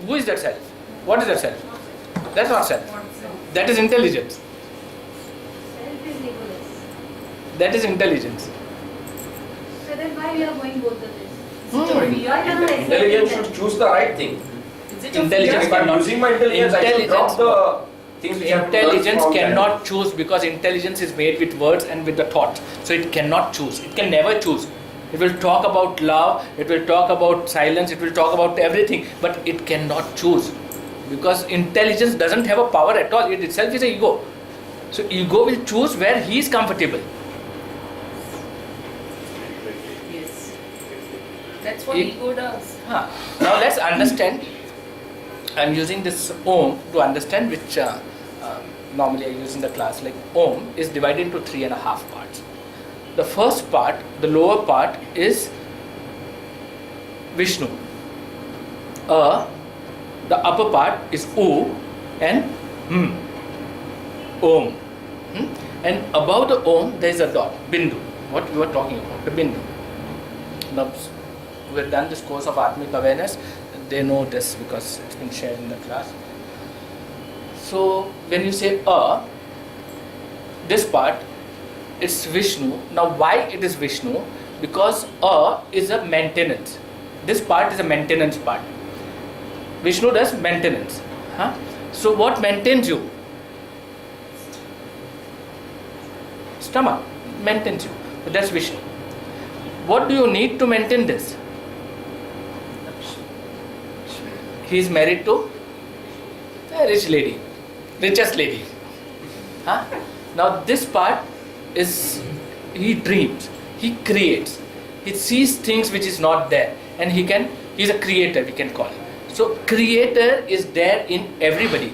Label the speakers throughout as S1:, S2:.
S1: Who is that self? What is that self? That's not self. That is intelligence.
S2: Self is egoless.
S1: That is intelligence.
S2: So then why we are going both of this?
S3: Intelligence should choose the right thing.
S1: Intelligence
S3: If I'm
S1: cannot.
S3: using my intelligence, I should drop the things which I have learned
S1: Intelligence
S3: from
S1: cannot choose, because intelligence is made with words and with the thought. So it cannot choose. It can never choose. It will talk about love, it will talk about silence, it will talk about everything, but it cannot choose. Because intelligence doesn't have a power at all. It itself is an ego. So ego will choose where he is comfortable.
S4: Yes. That's what
S1: It-
S4: ego does.
S1: Now let's understand. I'm using this Om to understand, which normally I use in the class. Like Om is divided into 3.5 parts. The first part, the lower part, is Vishnu. The upper part is U and Om. And above the Om there is a dot, Bindu. What we were talking about, the Bindu. Now, we have done this course of Atmic Awareness. They know this because it's been shared in the class. So when you say this part, it's Vishnu. Now why it is Vishnu? Because is a maintenance. This part is a maintenance part. Vishnu does maintenance. So what maintains you? Stomach maintains you. So that's Vishnu. What do you need to maintain this? He is married to a rich lady, richest lady. Now this part is, he dreams, he creates, he sees things which is not there, and he is a creator, we can call him. So creator is there in everybody.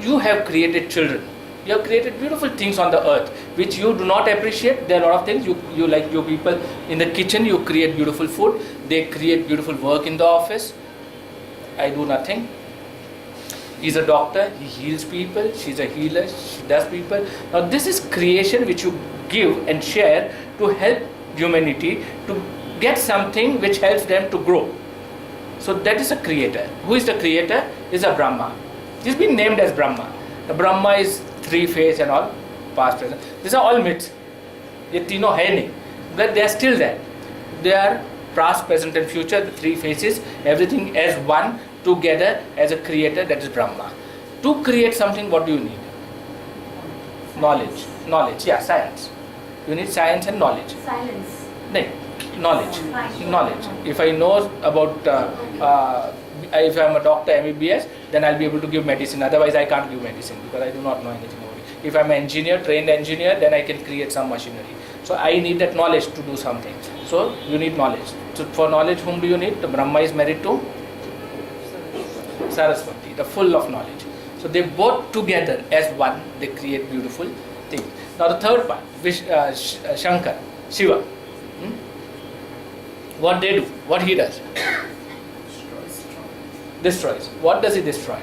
S1: You have created children, you have created beautiful things on the earth which you do not appreciate. There are a lot of things you like. You people in the kitchen, you create beautiful food, they create beautiful work in the office. I do nothing. He's a doctor, he heals people, she's a healer, she does people. Now this is creation which you give and share to help humanity to get something which helps them to grow. So that is a creator. Who is the creator? Is a Brahma. He's been named as Brahma. The Brahma is three-phase and all, past, present. These are all myths. Ye tino hai nahi, but they are still there. They are past, present and future, the three phases, everything as one together as a creator, that is Brahma. To create something, what do you need? Knowledge. Science. You need science and knowledge.
S2: Silence.
S1: No, knowledge. If I know about, if I am a doctor, MBBS, then I'll be able to give medicine. Otherwise, I can't give medicine because I do not know anything about it. If I'm an engineer, trained engineer, then I can create some machinery. So I need that knowledge to do something. So you need knowledge. So for knowledge, whom do you need? The Brahma is married to Saraswati, the full of knowledge. So they both together as one, they create beautiful things. Now the third part, Shankar, Shiva. What they do, what he does? Destroys. What does he destroy?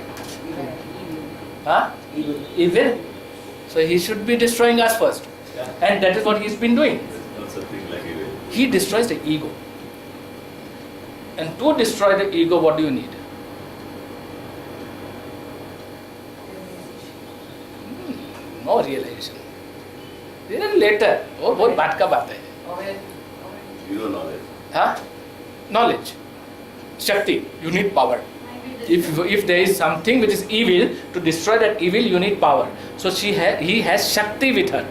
S1: Evil. So he should be destroying us first. And that is what he's been doing. He destroys the ego. And to destroy the ego, what do you need? No realization. Then later, बहुत बात का बात है. Knowledge. Shakti. You need power. If there is something which is evil, to destroy that evil, you need power. So he has Shakti with her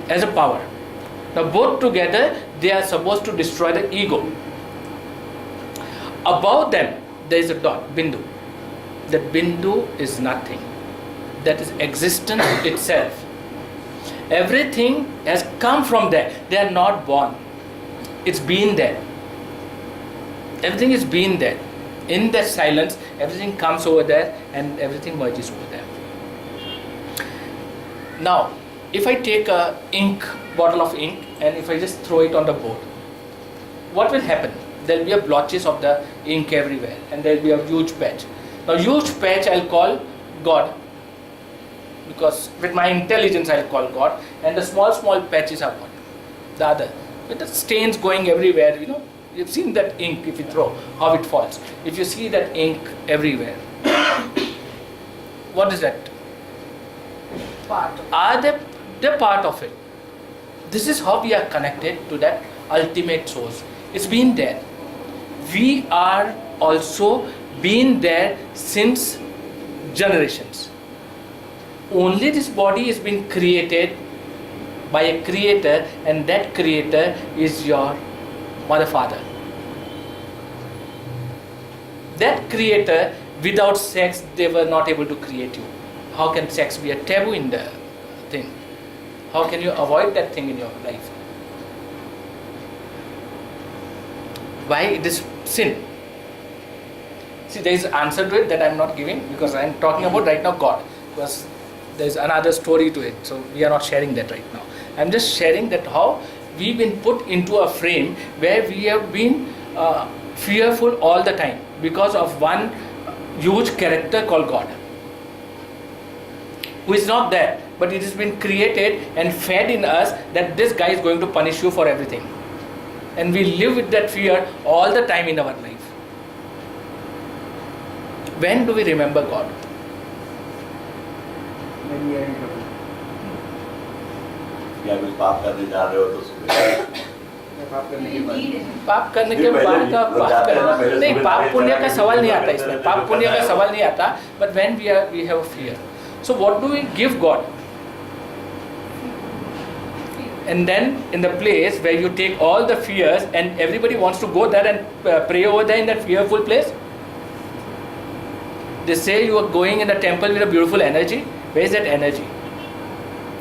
S1: as a power. Now both together, they are supposed to destroy the ego. Above them, there is a dot, Bindu. That Bindu is nothing. That is existence itself. Everything has come from there. They are not born. It's been there. Everything is been there. In that silence, everything comes over there and everything merges over there. Now, if I take a bottle of ink, and if I just throw it on the board, what will happen? There will be a blotches of the ink everywhere, and there will be a huge patch. Now, huge patch I'll call God, because with my intelligence I'll call God, and the small patches are what? The other. With the stains going everywhere, You've seen that ink if you throw, how it falls. If you see that ink everywhere, what is that?
S4: Part of
S1: Are they, they're part of it. This is how we are connected to that ultimate source. It's been there. We are also been there since generations. Only this body has been created by a creator, and that creator is your mother, father. That creator, without sex, they were not able to create you. How can sex be a taboo in the thing? How can you avoid that thing in your life? Why it is sin? See, there is an answer to it that I am not giving, because I am talking about right now God. Because there is another story to it, so we are not sharing that right now. I am just sharing that how we've been put into a frame where we have been fearful all the time because of one huge character called God, who is not there, but it has been created and fed in us that this guy is going to punish you for everything. And we live with that fear all the time in our life. When do we remember God?
S5: when we are in trouble.
S6: या कुछ पाप करने जा रहे हो तो सुबह
S5: या पाप करने के बाद
S1: पाप करने के बाद का पाप करना नहीं, पाप पुण्य का सवाल नहीं आता इसमें, पाप पुण्य का सवाल नहीं आता. But when we have fear, so what do we give God? And then in the place where you take all the fears and everybody wants to go there and pray over there in that fearful place, they say you are going in the temple with a beautiful energy. Where is that energy?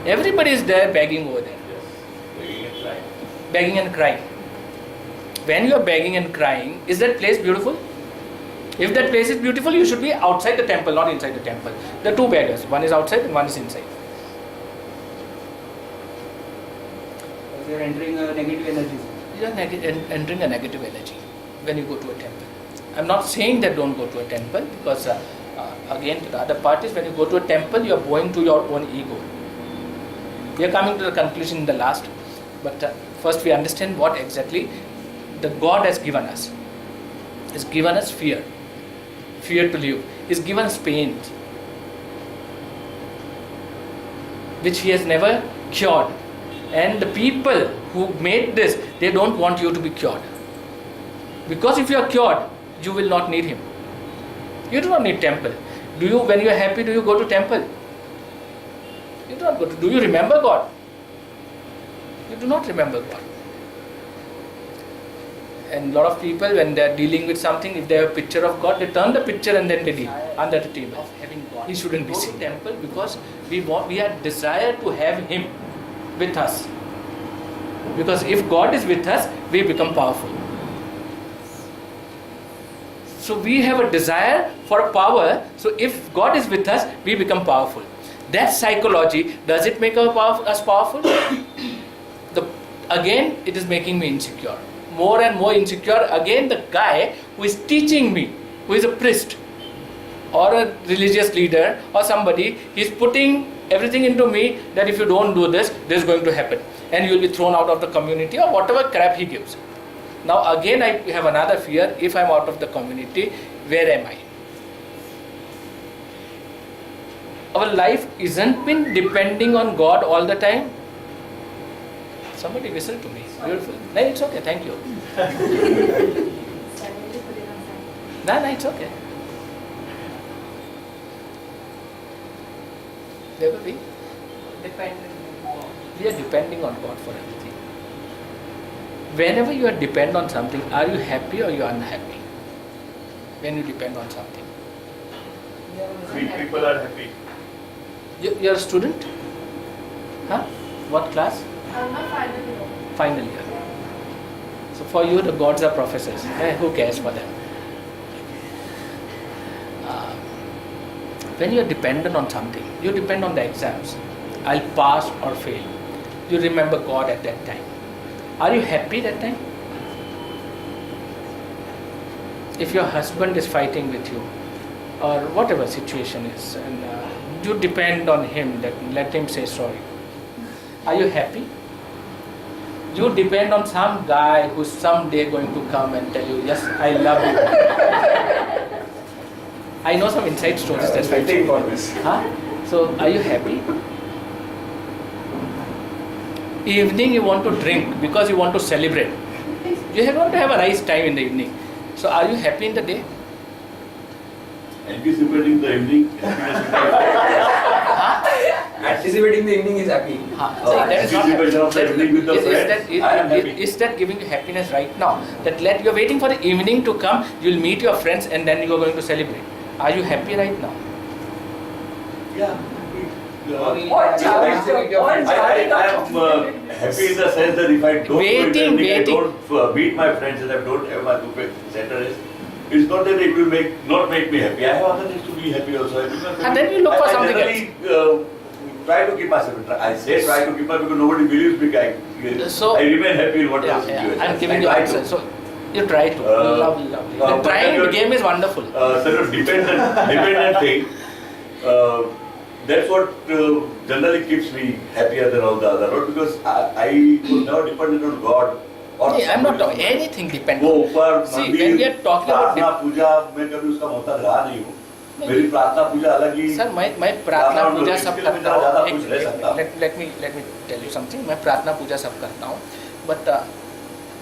S1: Everybody is there begging over there, begging and crying. When you are begging and crying, is that place beautiful? If that place is beautiful, you should be outside the temple, not inside the temple. The two beggars, one is outside and one is inside.
S5: we are entering a negative energy.
S1: You are entering a negative energy when you go to a temple. I'm not saying that don't go to a temple, because again, to the other part is when you go to a temple, you are going to your own ego. We are coming to the conclusion in the last, but first we understand what exactly the God has given us. He's given us fear to live. He's given us pain, which He has never cured. And the people who made this, they don't want you to be cured. Because if you are cured, you will not need Him. You do not need temple. Do you, when you are happy, do you go to temple? You do not go to. Do you remember God? You do not remember God. And a lot of people, when they are dealing with something, if they have a picture of God, they turn the picture and then they deal under the table. Of having God, He shouldn't be seen. Temple, because we have desire to have Him with us. Because if God is with us, we become powerful. So we have a desire for a power. So if God is with us, we become powerful. That psychology, does it make us powerful? Again, it is making me insecure. More and more insecure. Again, the guy who is teaching me, who is a priest or a religious leader or somebody, he is putting everything into me that if you don't do this, this is going to happen. And you will be thrown out of the community or whatever crap he gives. Now again I have another fear. If I am out of the community, where am I? Our life isn't been depending on God all the time. Somebody whistle to me. Beautiful. No, it's okay. Thank you. No, it's okay. Never be.
S4: dependent on God.
S1: We are depending on God for everything. Whenever you are dependent on something, are you happy or you are unhappy? When you depend on something.
S6: People are happy.
S1: You are a student? Huh? What class? Final year. So for you, the gods are professors. Who cares for them? When you are dependent on something, you depend on the exams. I'll pass or fail. You remember God at that time. Are you happy that time? If your husband is fighting with you, or whatever situation is, and you depend on him, that let him say sorry. Are you happy? You depend on some guy who's someday going to come and tell you, yes, I love you. I know some inside stories. That's why.
S5: Waiting for this.
S1: Huh? So, are you happy? Evening you want to drink because you want to celebrate. You want to have a nice time in the evening. So, are you happy in the day?
S6: Anticipating the evening, happiness in life.
S5: Anticipating the evening is happy.
S1: See, that is not
S6: Anticipation of the evening with the friends, I am happy.
S1: is that giving you happiness right now? That you're waiting for the evening to come, you'll meet your friends and then you're going to celebrate. Are you happy right now?
S6: Yeah.
S4: What challenge? What
S6: I am happy in the sense that if I don't do it,
S1: Waiting.
S6: I don't meet my friends and I don't have my Saturdays, it's not that it will not make me happy. I have other things to be happy also.
S1: And then you look for something
S6: else. Try to keep myself. I say try to keep myself because nobody believes me.
S1: So-
S6: I remain happy in whatever situation.
S1: I'm giving
S6: I
S1: you
S6: try
S1: answer.
S6: to.
S1: So you try to. Lovely. The
S6: but
S1: trying
S6: you're-
S1: game is wonderful.
S6: Sort of dependent thing. That's what generally keeps me happier than all the other. Not because I was never dependent on God. Or
S1: Hey, I'm not
S6: somebody.
S1: talking anything
S6: वो
S1: dependent.
S6: ऊपर
S1: See,
S6: मंदिर
S1: when we are talking about
S6: प्रार्थना पूजा मैं कभी उसका मोहताज रहा नहीं हूँ मेरी प्रार्थना पूजा अलग ही
S1: सर मैं प्रार्थना
S6: प्रार्थना
S1: पूजा
S6: इसके
S1: सब
S6: लिए
S1: करता
S6: मैं ज़्यादा
S1: हूँ
S6: कुछ रह सकता हूँ।
S1: let me tell you something. मैं प्रार्थना पूजा सब करता हूँ, but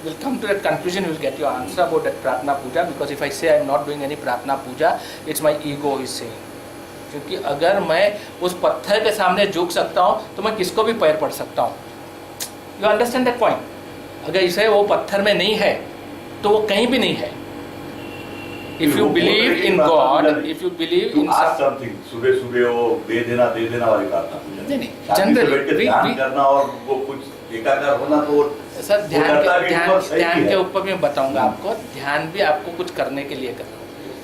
S1: we'll come to that conclusion. You'll get your answer about that प्रार्थना पूजा, because if I say I'm not doing any प्रार्थना पूजा, it's my ego is saying. क्योंकि अगर मैं उस पत्थर के सामने झुक सकता हूँ तो मैं किसको भी पैर पड़ सकता हूँ. You understand that point? अगर इसे वो पत्थर में नहीं है तो वो कहीं भी नहीं है. If you believe in God, if you believe
S6: to
S1: in
S6: ask something सुबह सुबह वो दे देना वाली प्रार्थना पूजा
S1: नहीं,
S6: शांति से
S1: generally,
S6: बैठ के ध्यान करना और वो कुछ एकाकार होना तो
S1: सर
S6: वो करता भी बहुत सही
S1: ध्यान
S6: है।
S1: के ऊपर भी मैं बताऊंगा आपको. ध्यान भी आपको कुछ करने के लिए करना,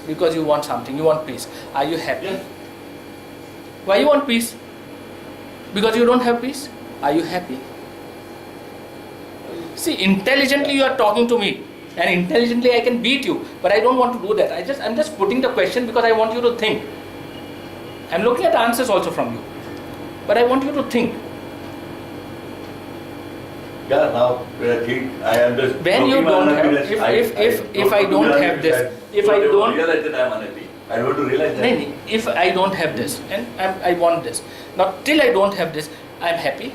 S1: because you want something, you want peace. Are you happy? Why you want peace? Because you don't have peace. Are you happy? See, intelligently you are talking to me and intelligently I can beat you, but I don't want to do that. I'm just putting the question because I want you to think. I'm looking at the answers also from you, but I want you to think.
S6: Yeah, now I think I am just
S1: When you
S6: talking
S1: don't
S6: my
S1: have,
S6: happiness.
S1: if I don't have this, if I don't
S6: realize that I am unhappy, I want to realize that.
S1: No, if I don't have this and I want this, now till I don't have this, I'm happy.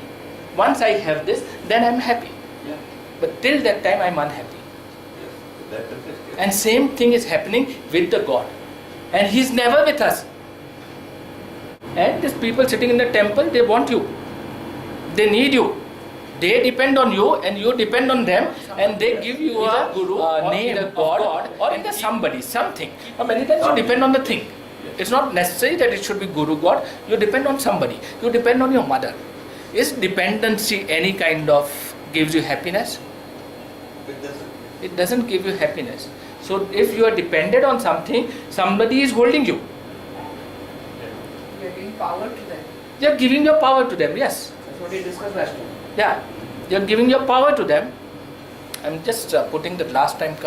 S1: Once I have this, then I'm happy.
S6: Yeah.
S1: But till that time, I'm unhappy.
S6: That is it.
S1: And same thing is happening with the God, and He's never with us. And these people sitting in the temple, they want you, they need you, they depend on you, and you depend on them, and they give you a guru, name, a God, or either somebody, something. Or many times you depend on the thing. It's not necessary that it should be Guru God. You depend on somebody. You depend on your mother. Is dependency any kind of gives you happiness?
S6: It doesn't.
S1: It doesn't give you happiness. So if you are dependent on something, somebody is holding you.
S4: You're giving power to them.
S1: You are giving your power to them. Yes.
S5: That's what we discussed last time.
S1: Yeah. You are giving your power to them. I'm just putting the last time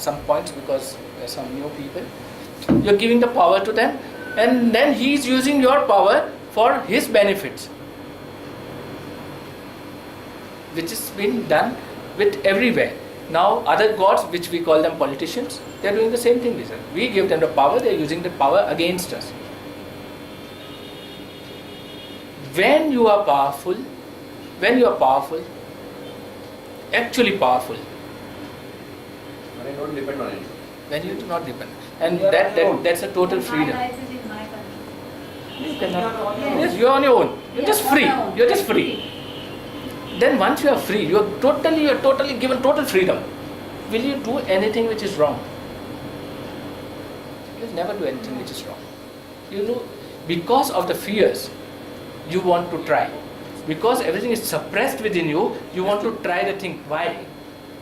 S1: some points because there are some new people. You are giving the power to them, and then he is using your power for his benefits, which is being done with everywhere. Now other gods, which we call them politicians, they are doing the same thing. We give them the power, they are using the power against us. When you are powerful, actually powerful,
S3: But I don't depend on anything.
S1: when you do not depend, and
S5: You are on your own.
S1: that's a total
S2: My
S1: freedom.
S2: life is in my control.
S1: You cannot.
S4: You're on your
S1: Yes, you are on your own. You're
S2: Yes,
S1: just
S2: on
S1: free.
S2: my own.
S1: You're just free. Then once you are free, you are totally given total freedom. Will you do anything which is wrong? You'll never do anything which is wrong. You know, because of the fears, you want to try. Because everything is suppressed within you, you want to try the thing. Why?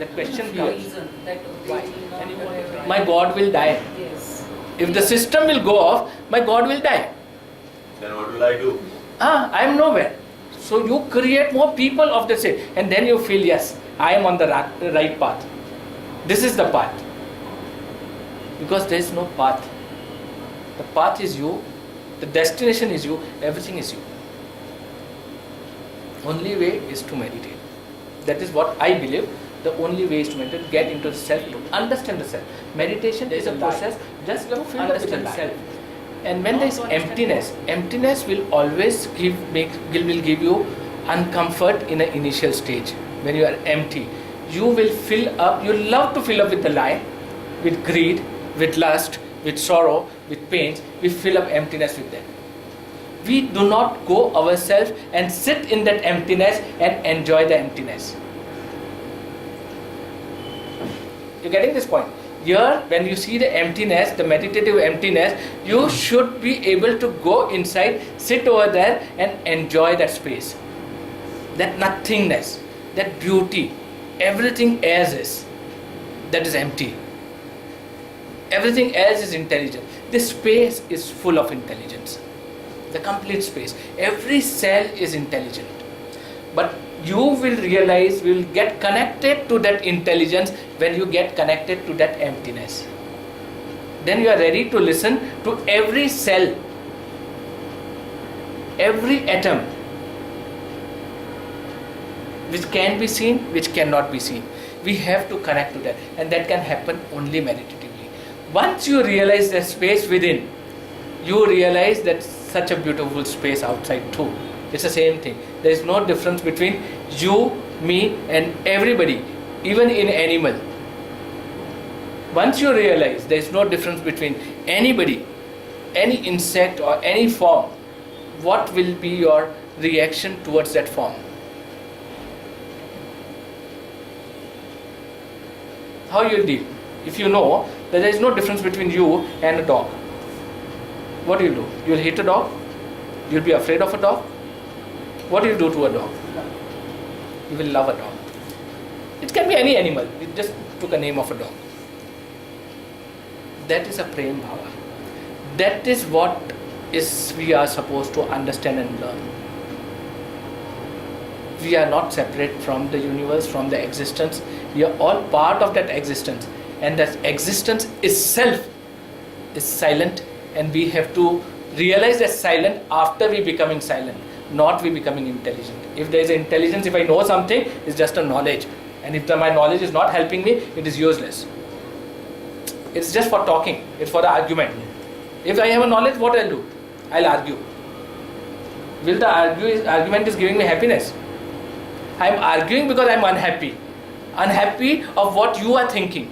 S1: The question comes.
S4: reason that
S1: Why?
S4: they will not
S1: And you
S4: go
S1: want to
S4: away.
S1: try. My God will die.
S4: Yes.
S1: If the system will go off, my God will die.
S6: Then what will I do?
S1: I am nowhere. So you create more people of the same, and then you feel, yes, I am on the right path. This is the path. Because there is no path. The path is you, the destination is you, everything is you. Only way is to meditate. That is what I believe. The only way is to meditate, get into the self, to understand the self. Meditation is a process just to understand the self. And when there is emptiness, emptiness will always will give you uncomfort in an initial stage. When you are empty, you will fill up. You love to fill up with the lie, with greed, with lust, with sorrow, with pains. We fill up emptiness with that. We do not go ourselves and sit in that emptiness and enjoy the emptiness. You're getting this point? Here, when you see the emptiness, the meditative emptiness, you should be able to go inside, sit over there and enjoy that space. That nothingness, that beauty, everything else is. That is empty. Everything else is intelligent. This space is full of intelligence. The complete space. Every cell is intelligent. But you will realize, you will get connected to that intelligence when you get connected to that emptiness. Then you are ready to listen to every cell, every atom, which can be seen, which cannot be seen. We have to connect to that, and that can happen only meditatively. Once you realize the space within, you realize that such a beautiful space outside too. It's the same thing. There is no difference between you, me and everybody, even in animal. Once you realize there is no difference between anybody, any insect or any form, what will be your reaction towards that form? How you will deal? If you know that there is no difference between you and a dog, what do? You will hate a dog? You will be afraid of a dog? What do you do to a dog? You will love a dog. It can be any animal. You just took a name of a dog. That is a prem bhava. That is what we are supposed to understand and learn. We are not separate from the universe, from the existence. We are all part of that existence. And that existence itself is silent, and we have to realize that silent after we becoming silent, not we becoming intelligent. If there is intelligence, if I know something, it's just a knowledge. And if my knowledge is not helping me, it is useless. It's just for talking. It's for the argument. If I have a knowledge, what I'll do? I'll argue. Will the argument is giving me happiness? I'm arguing because I'm unhappy. Unhappy of what you are thinking.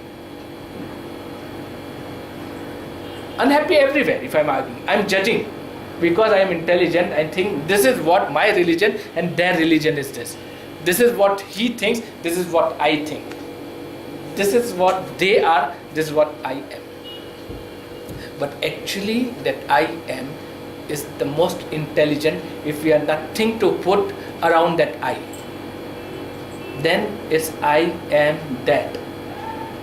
S1: Unhappy everywhere if I'm arguing. I'm judging. Because I am intelligent, I think this is what my religion and their religion is this. This is what he thinks, this is what I think. This is what they are, this is what I am. But actually that I am is the most intelligent if we are nothing to put around that I. Then it's I am that.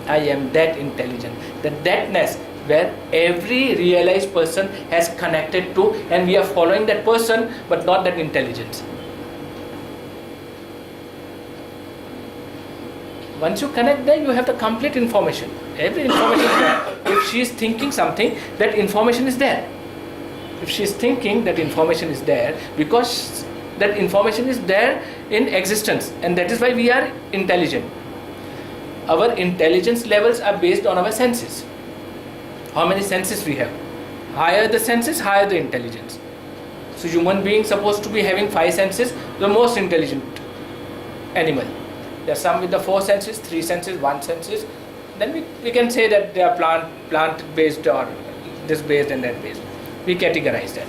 S1: I am that intelligent. The thatness where every realized person has connected to, and we are following that person but not that intelligence. Once you connect there, you have the complete information. Every information is there. If she is thinking something, that information is there. If she is thinking, that information is there because that information is there in existence, and that is why we are intelligent. Our intelligence levels are based on our senses. How many senses we have? Higher the senses, higher the intelligence. So human being supposed to be having 5 senses, the most intelligent animal. There are some with the 4 senses, 3 senses, 1 senses. Then we can say that they are plant based or this based and that based. We categorize that.